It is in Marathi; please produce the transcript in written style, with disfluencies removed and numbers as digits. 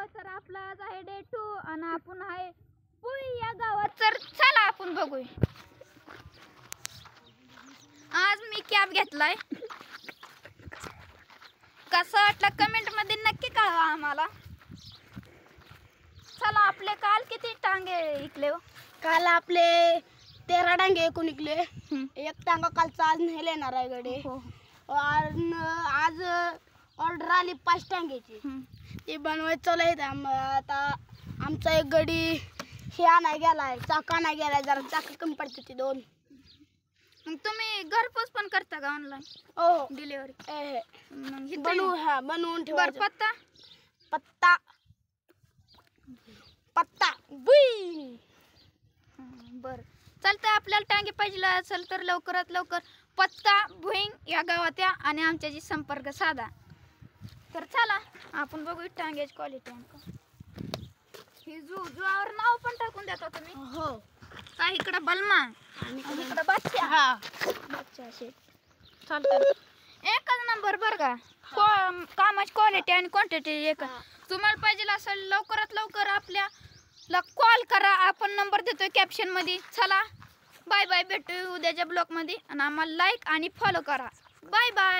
तर आपला आज आहे डे 2 आणि आपण आहे पुई या गावात. तर चला आपण बघूया. आज मी कॅब घेतलाय. कसा वाटला कमेंट मध्ये नक्की कळवा आम्हाला. चला आपले काल किती टांगे इकले हो? काल आपले 13 टांगे एकूण इकले. एक टांगा कालचा आज नेले येणार आहे गडे. आज ऑर्डर आली 5 टांग्याची. ते बनवायचं चालू आहे. आता आमचा एक गडी हे आणाय गेलाय, चाक आणाय गेलाय. जरा चाक कमी पडते ते 2. मग तुम्ही घरपोच पण करता का ऑनलाईन? हो, डिलिव्हरी बनवून ठेवा. पत्ता पत्ता पत्ता बुई. बर चालतंय. आपल्याला टांगे पाहिजे असेल तर लवकरात लवकर पत्ता भुईंग या गावात या आणि आमच्याशी संपर्क साधा. तर चला आपण बघू टांग्याची क्वालिटी. ही जुआवर नाव पण टाकून देता तुम्ही? हो. काय इकडं बलमा आणि इकडं बादशा. हा, बादशा असे चालतं. एकच नंबर बर का. कामाची क्वालिटी आणि क्वांटिटी एक. तुम्हाला पाहिजे असेल लवकरात लवकर आपल्याला कॉल करा. आपण नंबर देतोय कॅप्शन मध्ये. चला बाय बाय, भेटू उद्याच्या ब्लॉग मध्ये आणि आम्हाला लाईक आणि फॉलो करा. Bye bye.